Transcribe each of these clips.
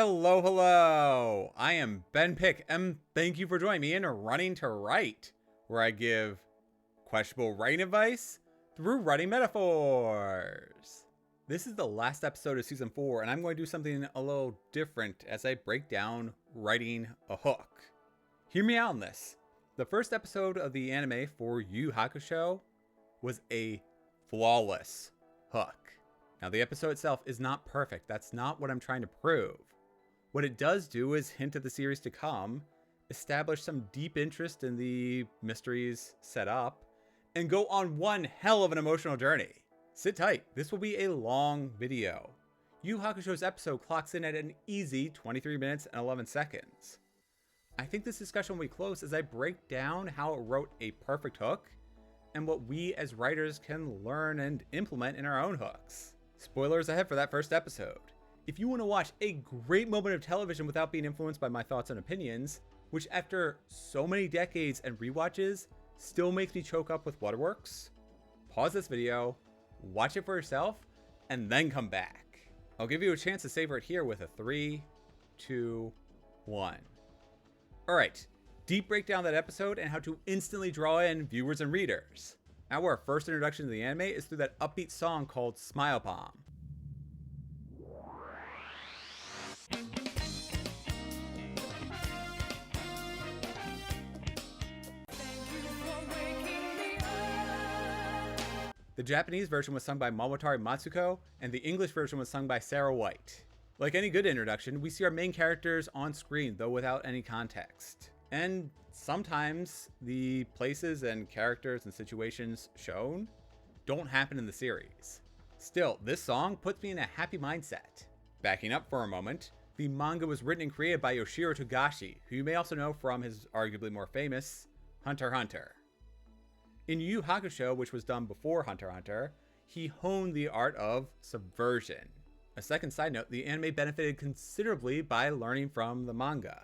Hello, hello! I am Ben Pick, and thank you for joining me in Running to Write, where I give questionable writing advice through writing metaphors. This is the last episode of Season 4, and I'm going to do something a little different as I break down writing a hook. Hear me out on this. The first episode of the anime for Yu Yu Hakusho was a flawless hook. Now, the episode itself is not perfect. That's not what I'm trying to prove. What it does do is hint at the series to come, establish some deep interest in the mysteries set up, and go on one hell of an emotional journey. Sit tight, this will be a long video. Yu Yu Hakusho's episode clocks in at an easy 23 minutes and 11 seconds. I think this discussion will be close as I break down how it wrote a perfect hook, and what we as writers can learn and implement in our own hooks. Spoilers ahead for that first episode. If you want to watch a great moment of television without being influenced by my thoughts and opinions, which after so many decades and rewatches still makes me choke up with waterworks, pause this video, watch it for yourself, and then come back. I'll give you a chance to savor it here with a 3, 2, 1. Alright, deep breakdown of that episode and how to instantly draw in viewers and readers. Our first introduction to the anime is through that upbeat song called Smile Bomb. The Japanese version was sung by Momotaro Matsuko, and the English version was sung by Sarah White. Like any good introduction, we see our main characters on screen, though without any context. And sometimes the places and characters and situations shown don't happen in the series. Still, this song puts me in a happy mindset. Backing up for a moment, the manga was written and created by Yoshiro Togashi, who you may also know from his arguably more famous Hunter x Hunter. In Yu Yu Hakusho, which was done before Hunter x Hunter, he honed the art of subversion. A second side note, the anime benefited considerably by learning from the manga.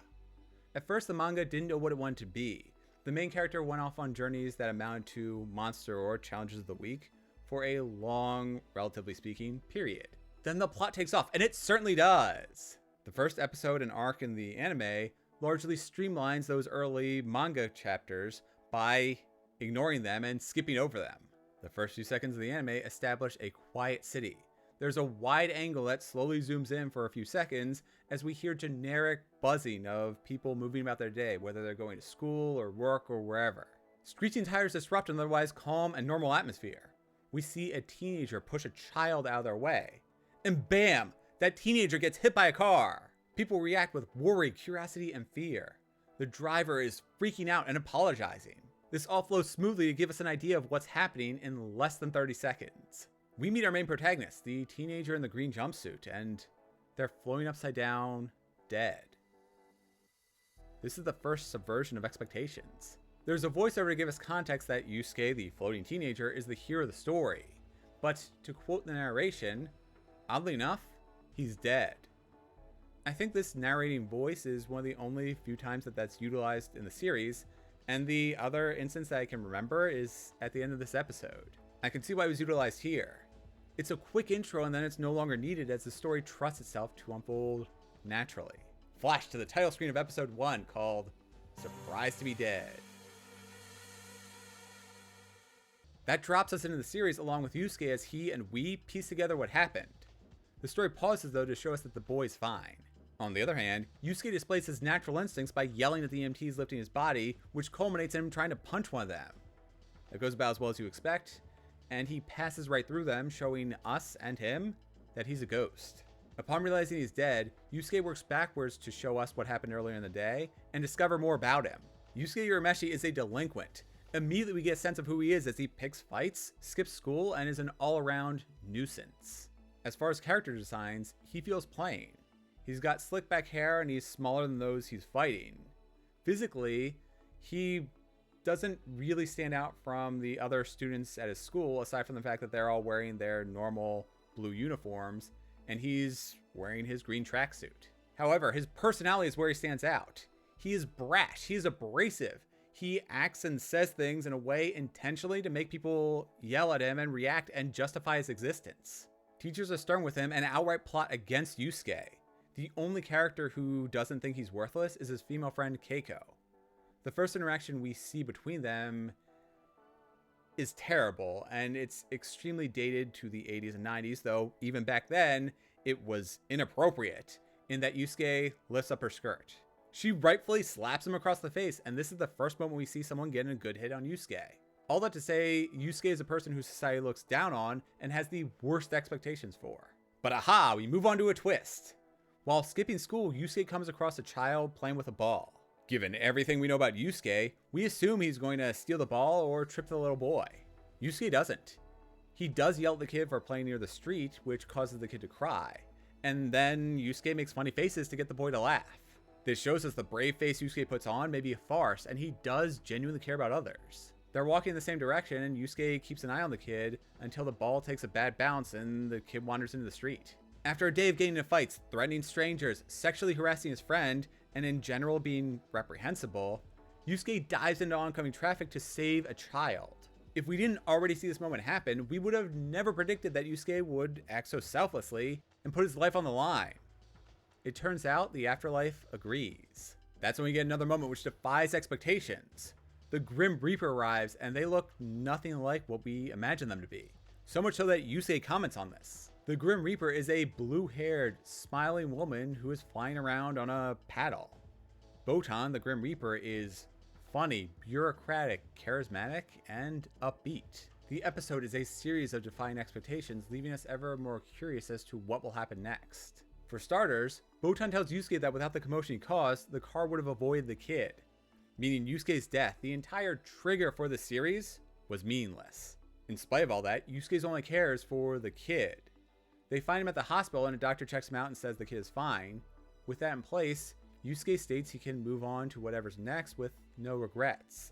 At first, the manga didn't know what it wanted to be. The main character went off on journeys that amounted to monster or challenges of the week for a long, relatively speaking, period. Then the plot takes off, and it certainly does! The first episode and arc in the anime largely streamlines those early manga chapters by ignoring them and skipping over them. The first few seconds of the anime establish a quiet city. There's a wide angle that slowly zooms in for a few seconds as we hear generic buzzing of people moving about their day, whether they're going to school or work or wherever. Screeching tires disrupt an otherwise calm and normal atmosphere. We see a teenager push a child out of their way. And bam! That teenager gets hit by a car! People react with worry, curiosity, and fear. The driver is freaking out and apologizing. This all flows smoothly to give us an idea of what's happening in less than 30 seconds. We meet our main protagonist, the teenager in the green jumpsuit, and they're floating upside down, dead. This is the first subversion of expectations. There's a voiceover to give us context that Yusuke, the floating teenager, is the hero of the story. But to quote the narration, oddly enough, he's dead. I think this narrating voice is one of the only few times that that's utilized in the series, and the other instance that I can remember is at the end of this episode. I can see why it was utilized here. It's a quick intro and then it's no longer needed as the story trusts itself to unfold naturally. Flash to the title screen of episode 1 called Surprised to be Dead. That drops us into the series along with Yusuke as he and we piece together what happened. The story pauses though to show us that the boy's fine. On the other hand, Yusuke displays his natural instincts by yelling at the EMTs lifting his body, which culminates in him trying to punch one of them. It goes about as well as you expect, and he passes right through them, showing us and him that he's a ghost. Upon realizing he's dead, Yusuke works backwards to show us what happened earlier in the day and discover more about him. Yusuke Urameshi is a delinquent. Immediately we get a sense of who he is as he picks fights, skips school, and is an all-around nuisance. As far as character designs, he feels plain. He's got slick back hair and he's smaller than those he's fighting. Physically, he doesn't really stand out from the other students at his school, aside from the fact that they're all wearing their normal blue uniforms, and he's wearing his green tracksuit. However, his personality is where he stands out. He is brash, he's abrasive. He acts and says things in a way intentionally to make people yell at him and react and justify his existence. Teachers are stern with him and outright plot against Yusuke. The only character who doesn't think he's worthless is his female friend Keiko. The first interaction we see between them is terrible, and it's extremely dated to the 80s and 90s, though even back then, it was inappropriate, in that Yusuke lifts up her skirt. She rightfully slaps him across the face, and this is the first moment we see someone getting a good hit on Yusuke. All that to say, Yusuke is a person who society looks down on and has the worst expectations for. But aha, we move on to a twist. While skipping school, Yusuke comes across a child playing with a ball. Given everything we know about Yusuke, we assume he's going to steal the ball or trip the little boy. Yusuke doesn't. He does yell at the kid for playing near the street, which causes the kid to cry. And then Yusuke makes funny faces to get the boy to laugh. This shows us the brave face Yusuke puts on may be a farce, and he does genuinely care about others. They're walking in the same direction, and Yusuke keeps an eye on the kid until the ball takes a bad bounce and the kid wanders into the street. After a day of getting into fights, threatening strangers, sexually harassing his friend, and in general being reprehensible, Yusuke dives into oncoming traffic to save a child. If we didn't already see this moment happen, we would have never predicted that Yusuke would act so selflessly and put his life on the line. It turns out the afterlife agrees. That's when we get another moment which defies expectations. The Grim Reaper arrives, and they look nothing like what we imagined them to be. So much so that Yusuke comments on this. The Grim Reaper is a blue-haired, smiling woman who is flying around on a paddle. Botan, the Grim Reaper, is funny, bureaucratic, charismatic, and upbeat. The episode is a series of defying expectations, leaving us ever more curious as to what will happen next. For starters, Botan tells Yusuke that without the commotion he caused, the car would have avoided the kid. Meaning Yusuke's death, the entire trigger for the series, was meaningless. In spite of all that, Yusuke only cares for the kid. They find him at the hospital and a doctor checks him out and says the kid is fine. With that in place, Yusuke states he can move on to whatever's next with no regrets.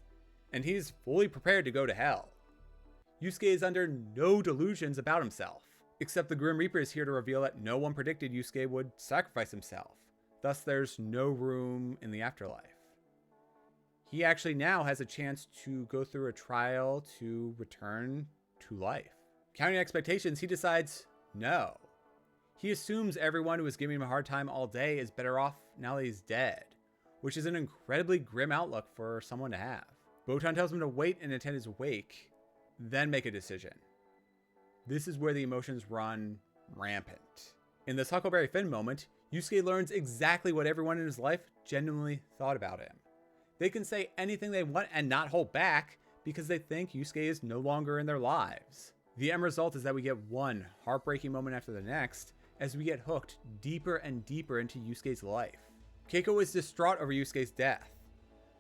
And he's fully prepared to go to hell. Yusuke is under no delusions about himself. Except the Grim Reaper is here to reveal that no one predicted Yusuke would sacrifice himself. Thus there's no room in the afterlife. He actually now has a chance to go through a trial to return to life. Counting expectations, he decides no. He assumes everyone who was giving him a hard time all day is better off now that he's dead, which is an incredibly grim outlook for someone to have. Botan tells him to wait and attend his wake, then make a decision. This is where the emotions run rampant. In this Huckleberry Finn moment, Yusuke learns exactly what everyone in his life genuinely thought about him. They can say anything they want and not hold back because they think Yusuke is no longer in their lives. The end result is that we get one heartbreaking moment after the next as we get hooked deeper and deeper into Yusuke's life. Keiko is distraught over Yusuke's death.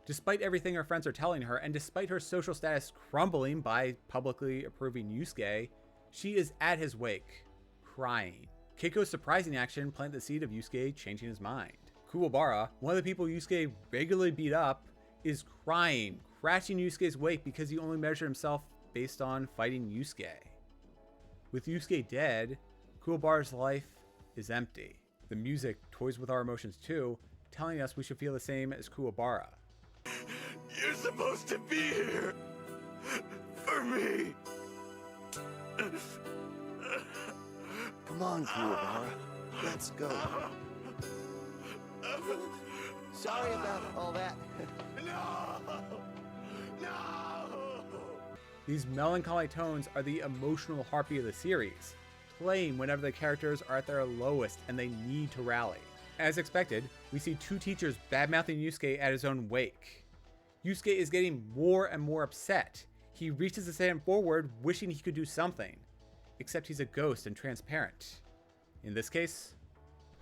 Despite everything her friends are telling her, and despite her social status crumbling by publicly approving Yusuke, she is at his wake, crying. Keiko's surprising action planted the seed of Yusuke changing his mind. Kuwabara, one of the people Yusuke regularly beat up, is crying, crashing Yusuke's wake because he only measured himself based on fighting Yusuke. With Yusuke dead, Kuwabara's life is empty. The music toys with our emotions too, telling us we should feel the same as Kuwabara. You're supposed to be here for me. Come on, Kuwabara. Let's go. Sorry about all that. No! No! These melancholy tones are the emotional heartbeat of the series, playing whenever the characters are at their lowest and they need to rally. As expected, we see two teachers badmouthing Yusuke at his own wake. Yusuke is getting more and more upset. He reaches his hand forward, wishing he could do something. Except he's a ghost and transparent. In this case,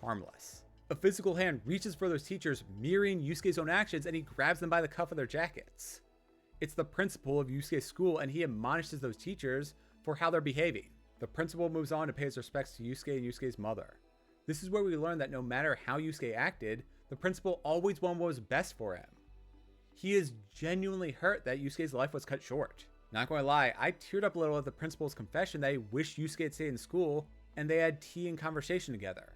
harmless. A physical hand reaches for those teachers, mirroring Yusuke's own actions, and he grabs them by the cuff of their jackets. It's the principal of Yusuke's school, and he admonishes those teachers for how they're behaving. The principal moves on to pay his respects to Yusuke and Yusuke's mother. This is where we learn that no matter how Yusuke acted, the principal always wanted what was best for him. He is genuinely hurt that Yusuke's life was cut short. Not going to lie, I teared up a little at the principal's confession that he wished Yusuke had stayed in school and they had tea and conversation together.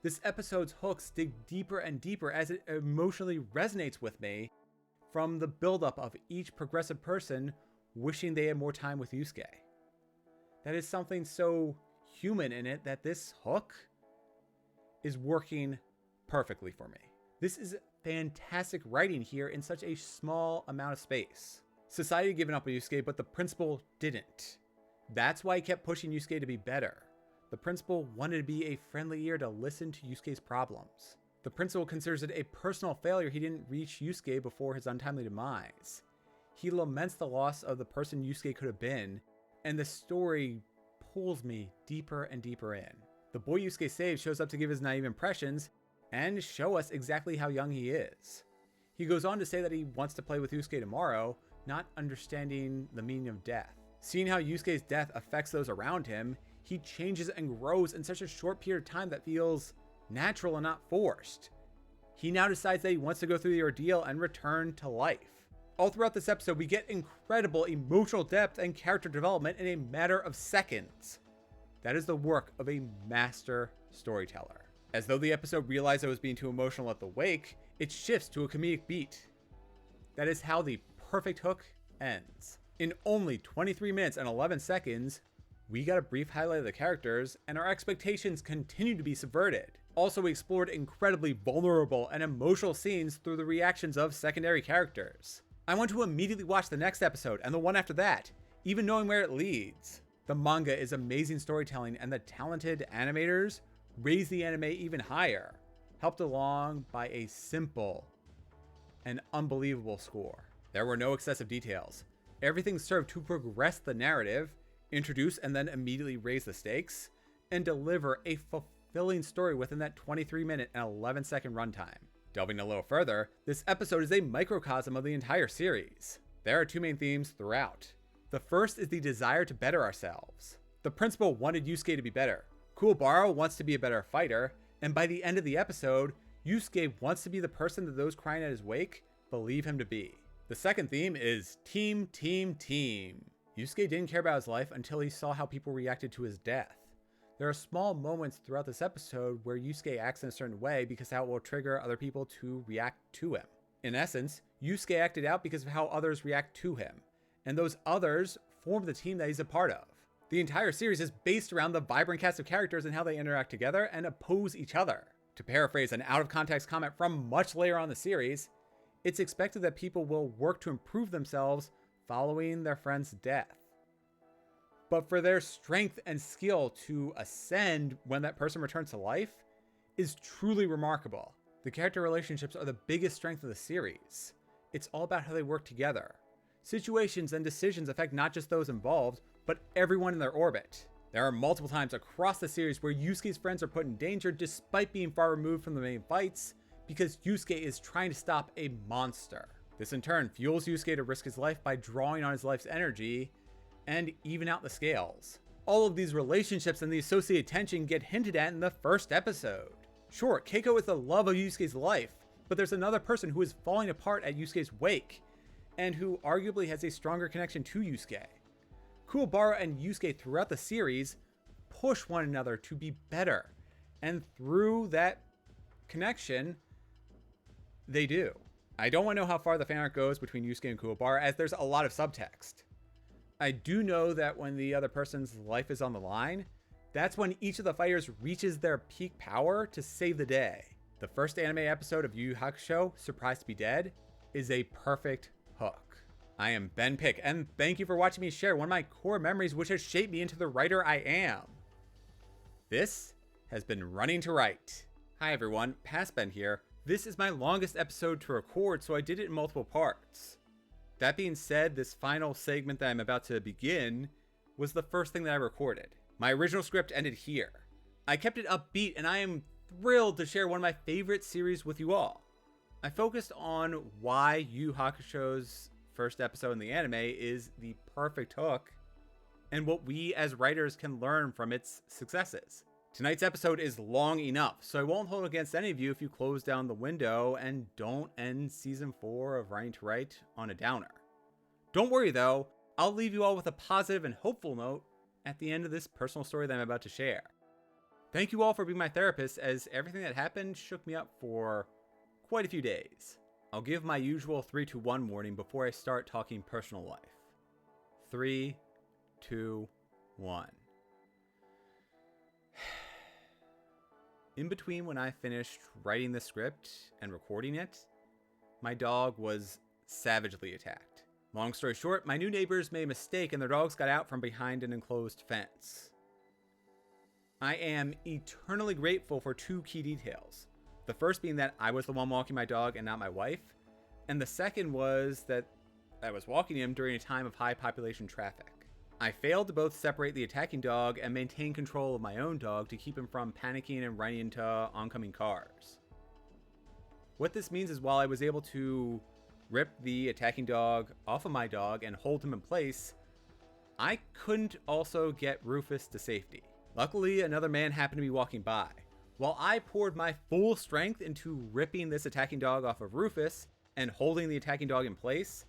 This episode's hooks dig deeper and deeper as it emotionally resonates with me from the buildup of each progressive person wishing they had more time with Yusuke. That is something so human in it that this hook is working perfectly for me. This is fantastic writing here in such a small amount of space. Society had given up on Yusuke, but the principal didn't. That's why he kept pushing Yusuke to be better. The principal wanted to be a friendly ear to listen to Yusuke's problems. The principal considers it a personal failure he didn't reach Yusuke before his untimely demise. He laments the loss of the person Yusuke could have been, and the story pulls me deeper and deeper in. The boy Yusuke saves shows up to give his naive impressions and show us exactly how young he is. He goes on to say that he wants to play with Yusuke tomorrow, not understanding the meaning of death. Seeing how Yusuke's death affects those around him, he changes and grows in such a short period of time that feels natural and not forced. He now decides that he wants to go through the ordeal and return to life. All throughout this episode, we get incredible emotional depth and character development in a matter of seconds. That is the work of a master storyteller. As though the episode realized I was being too emotional at the wake, it shifts to a comedic beat. That is how the perfect hook ends. In only 23 minutes and 11 seconds, we got a brief highlight of the characters, and our expectations continue to be subverted. Also, we explored incredibly vulnerable and emotional scenes through the reactions of secondary characters. I want to immediately watch the next episode and the one after that, even knowing where it leads. The manga is amazing storytelling, and the talented animators raise the anime even higher, helped along by a simple and unbelievable score. There were no excessive details. Everything served to progress the narrative, introduce and then immediately raise the stakes, and deliver a fulfilling story within that 23-minute and 11-second runtime. Delving a little further, this episode is a microcosm of the entire series. There are two main themes throughout. The first is the desire to better ourselves. The principal wanted Yusuke to be better. Kuwabara wants to be a better fighter, and by the end of the episode, Yusuke wants to be the person that those crying at his wake believe him to be. The second theme is team, team, team. Yusuke didn't care about his life until he saw how people reacted to his death. There are small moments throughout this episode where Yusuke acts in a certain way because how it will trigger other people to react to him. In essence, Yusuke acted out because of how others react to him, and those others form the team that he's a part of. The entire series is based around the vibrant cast of characters and how they interact together and oppose each other. To paraphrase an out-of-context comment from much later on in the series, it's expected that people will work to improve themselves following their friend's death. But for their strength and skill to ascend when that person returns to life is truly remarkable. The character relationships are the biggest strength of the series. It's all about how they work together. Situations and decisions affect not just those involved, but everyone in their orbit. There are multiple times across the series where Yusuke's friends are put in danger despite being far removed from the main fights, because Yusuke is trying to stop a monster. This in turn fuels Yusuke to risk his life by drawing on his life's energy and even out the scales. All of these relationships and the associated tension get hinted at in the first episode. Sure, Keiko is the love of Yusuke's life, but there's another person who is falling apart at Yusuke's wake, and who arguably has a stronger connection to Yusuke. Kuwabara and Yusuke throughout the series push one another to be better, and through that connection, they do. I don't want to know how far the fanart goes between Yusuke and Kuwabara, as there's a lot of subtext. I do know that when the other person's life is on the line, that's when each of the fighters reaches their peak power to save the day. The first anime episode of Yu Yu Hakusho, Surprised to be Dead, is a perfect hook. I am Ben Pick, and thank you for watching me share one of my core memories which has shaped me into the writer I am. This has been Running to Write. Hi everyone, Past Ben here. This is my longest episode to record, so I did it in multiple parts. That being said, this final segment that I'm about to begin was the first thing that I recorded. My original script ended here. I kept it upbeat, and I am thrilled to share one of my favorite series with you all. I focused on why Yu Yu Hakusho's first episode in the anime is the perfect hook, and what we as writers can learn from its successes. Tonight's episode is long enough, so I won't hold against any of you if you close down the window and don't end season 4 of Writing to Write on a downer. Don't worry though, I'll leave you all with a positive and hopeful note at the end of this personal story that I'm about to share. Thank you all for being my therapist, as everything that happened shook me up for quite a few days. I'll give my usual 3, 2, 1 warning before I start talking personal life. 3, 2, 1. In between when I finished writing the script and recording it, my dog was savagely attacked. Long story short, my new neighbors made a mistake and their dogs got out from behind an enclosed fence. I am eternally grateful for two key details. The first being that I was the one walking my dog and not my wife, and the second was that I was walking him during a time of high population traffic. I failed to both separate the attacking dog and maintain control of my own dog to keep him from panicking and running into oncoming cars. What this means is while I was able to rip the attacking dog off of my dog and hold him in place, I couldn't also get Rufus to safety. Luckily, another man happened to be walking by. While I poured my full strength into ripping this attacking dog off of Rufus and holding the attacking dog in place,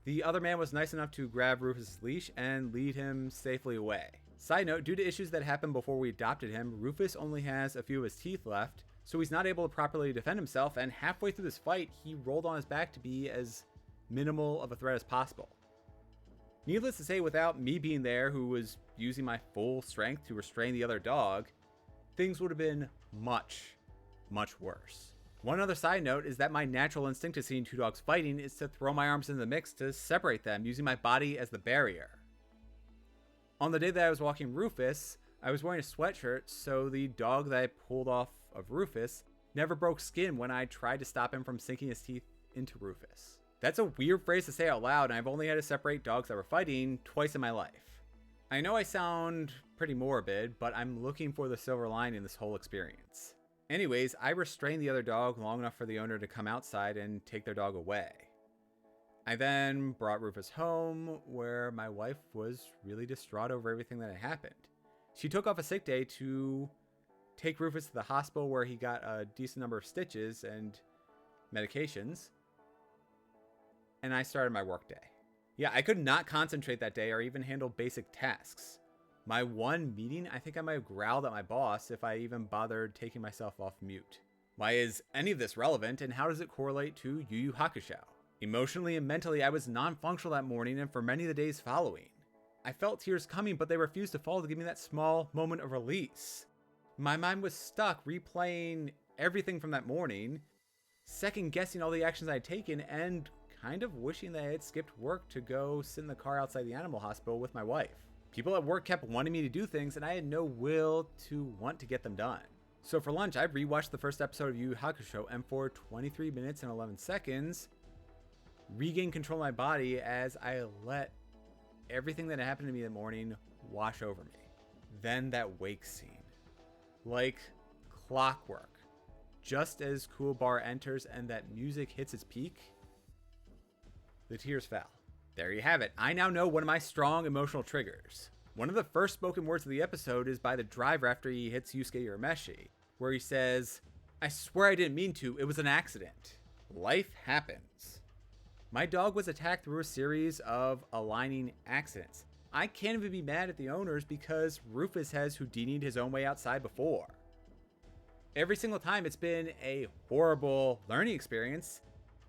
the other man was nice enough to grab Rufus' leash and lead him safely away. Side note, due to issues that happened before we adopted him, Rufus only has a few of his teeth left, so he's not able to properly defend himself, and halfway through this fight, he rolled on his back to be as minimal of a threat as possible. Needless to say, without me being there, who was using my full strength to restrain the other dog, things would have been much, much worse. One other side note is that my natural instinct to seeing two dogs fighting is to throw my arms into the mix to separate them, using my body as the barrier. On the day that I was walking Rufus, I was wearing a sweatshirt, so the dog that I pulled off of Rufus never broke skin when I tried to stop him from sinking his teeth into Rufus. That's a weird phrase to say out loud, and I've only had to separate dogs that were fighting twice in my life. I know I sound pretty morbid, but I'm looking for the silver lining in this whole experience. Anyways, I restrained the other dog long enough for the owner to come outside and take their dog away. I then brought Rufus home, where my wife was really distraught over everything that had happened. She took off a sick day to take Rufus to the hospital, where he got a decent number of stitches and medications, and I started my work day. Yeah, I could not concentrate that day or even handle basic tasks. My one meeting, I think I might have growled at my boss if I even bothered taking myself off mute. Why is any of this relevant, and how does it correlate to Yu Yu Hakusho? Emotionally and mentally, I was non-functional that morning and for many of the days following. I felt tears coming, but they refused to fall to give me that small moment of release. My mind was stuck replaying everything from that morning, second-guessing all the actions I had taken, and kind of wishing that I had skipped work to go sit in the car outside the animal hospital with my wife. People at work kept wanting me to do things, and I had no will to want to get them done. So for lunch, I rewatched the first episode of Yu Yu Hakusho, and for 23 minutes and 11 seconds, regained control of my body as I let everything that happened to me that morning wash over me. Then that wake scene. Like clockwork. Just as Kuwabara enters and that music hits its peak, the tears fell. There you have it. I now know one of my strong emotional triggers. One of the first spoken words of the episode is by the driver after he hits Yusuke Urameshi, where he says, "I swear I didn't mean to, it was an accident. Life happens." My dog was attacked through a series of aligning accidents. I can't even be mad at the owners because Rufus has Houdini'd his own way outside before. Every single time it's been a horrible learning experience,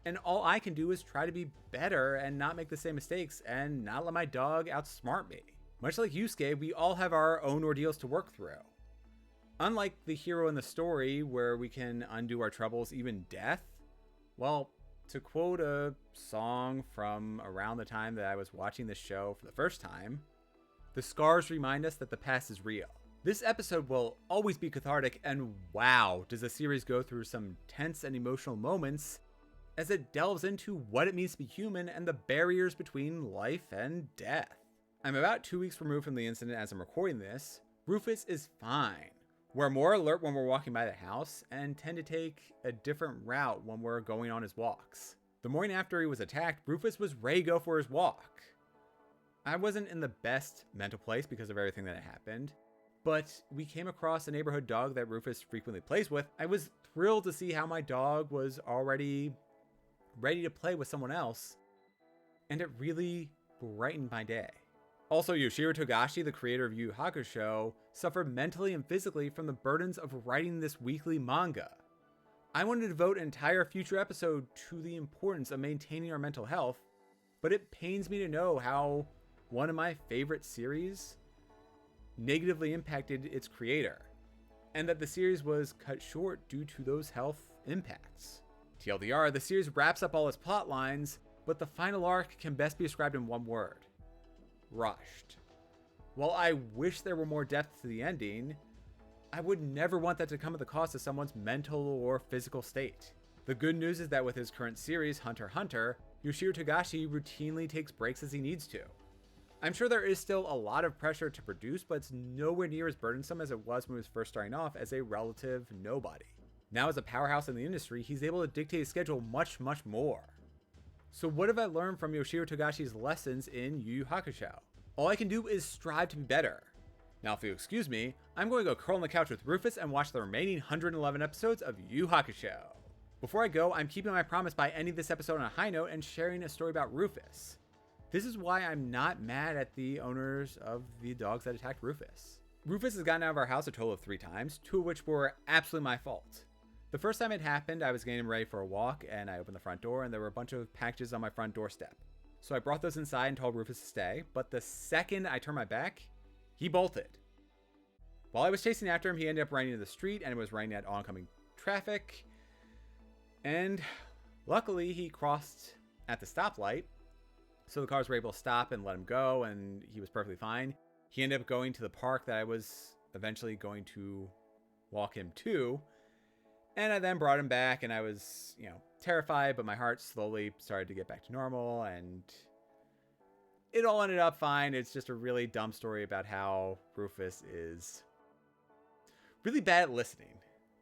and all I can do is try to be better and not make the same mistakes and not let my dog outsmart me. Much like Yusuke, we all have our own ordeals to work through. Unlike the hero in the story where we can undo our troubles, even death, well, to quote a song from around the time that I was watching this show for the first time, the scars remind us that the past is real. This episode will always be cathartic, and wow, does the series go through some tense and emotional moments as it delves into what it means to be human and the barriers between life and death. I'm about 2 weeks removed from the incident as I'm recording this. Rufus is fine. We're more alert when we're walking by the house and tend to take a different route when we're going on his walks. The morning after he was attacked, Rufus was ready to go for his walk. I wasn't in the best mental place because of everything that had happened, but we came across a neighborhood dog that Rufus frequently plays with. I was thrilled to see how my dog was already ready to play with someone else, and it really brightened my day. Also, Yoshiro Togashi, the creator of Yu Yu Hakusho, suffered mentally and physically from the burdens of writing this weekly manga. I wanted to devote an entire future episode to the importance of maintaining our mental health, but it pains me to know how one of my favorite series negatively impacted its creator. and that the series was cut short due to those health impacts. TLDR, the series wraps up all its plot lines, but the final arc can best be described in one word: rushed. While I wish there were more depth to the ending, I would never want that to come at the cost of someone's mental or physical state. The good news is that with his current series, Hunter x Hunter, Yoshiro Togashi routinely takes breaks as he needs to. I'm sure there is still a lot of pressure to produce, but it's nowhere near as burdensome as it was when he was first starting off as a relative nobody. Now as a powerhouse in the industry, he's able to dictate his schedule much more. So what have I learned from Yoshiro Togashi's lessons in Yu Yu Hakusho? All I can do is strive to be better. Now if you'll excuse me, I'm going to go curl on the couch with Rufus and watch the remaining 111 episodes of Yu Yu Hakusho. Before I go, I'm keeping my promise by ending this episode on a high note and sharing a story about Rufus. This is why I'm not mad at the owners of the dogs that attacked Rufus. Rufus has gotten out of our house a total of 3 times, 2 of which were absolutely my fault. The first time it happened, I was getting ready for a walk and I opened the front door and there were a bunch of packages on my front doorstep. So I brought those inside and told Rufus to stay, but the second I turned my back, he bolted. While I was chasing after him, he ended up running into the street and it was raining at oncoming traffic. And luckily he crossed at the stoplight, so the cars were able to stop and let him go and he was perfectly fine. He ended up going to the park that I was eventually going to walk him to. And I then brought him back and I was, terrified, but my heart slowly started to get back to normal and it all ended up fine. It's just a really dumb story about how Rufus is really bad at listening.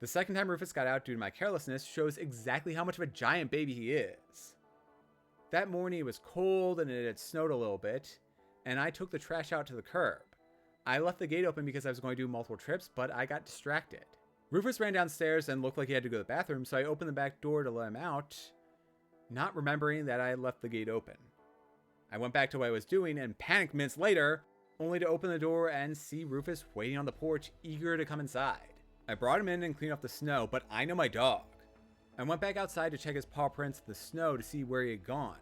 The second time Rufus got out due to my carelessness shows exactly how much of a giant baby he is. That morning it was cold and it had snowed a little bit, and I took the trash out to the curb. I left the gate open because I was going to do multiple trips, but I got distracted. Rufus ran downstairs and looked like he had to go to the bathroom, so I opened the back door to let him out, not remembering that I had left the gate open. I went back to what I was doing and panicked minutes later, only to open the door and see Rufus waiting on the porch, eager to come inside. I brought him in and cleaned off the snow, but I know my dog. I went back outside to check his paw prints in the snow to see where he had gone.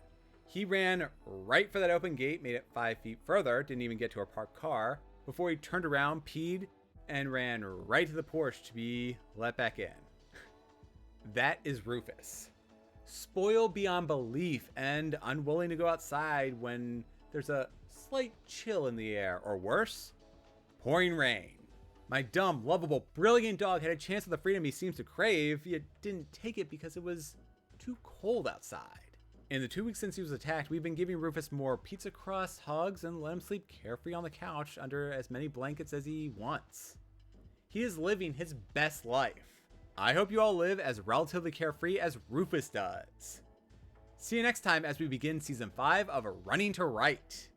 He ran right for that open gate, made it 5 feet further, didn't even get to our parked car, before he turned around, peed, and ran right to the porch to be let back in. That is Rufus. Spoiled beyond belief and unwilling to go outside when there's a slight chill in the air, or worse, pouring rain. My dumb, lovable, brilliant dog had a chance at the freedom he seems to crave, yet didn't take it because it was too cold outside. In the 2 weeks since he was attacked, we've been giving Rufus more pizza crust, hugs, and let him sleep carefree on the couch under as many blankets as he wants. He is living his best life. I hope you all live as relatively carefree as Rufus does. See you next time as we begin Season 5 of Running to Write.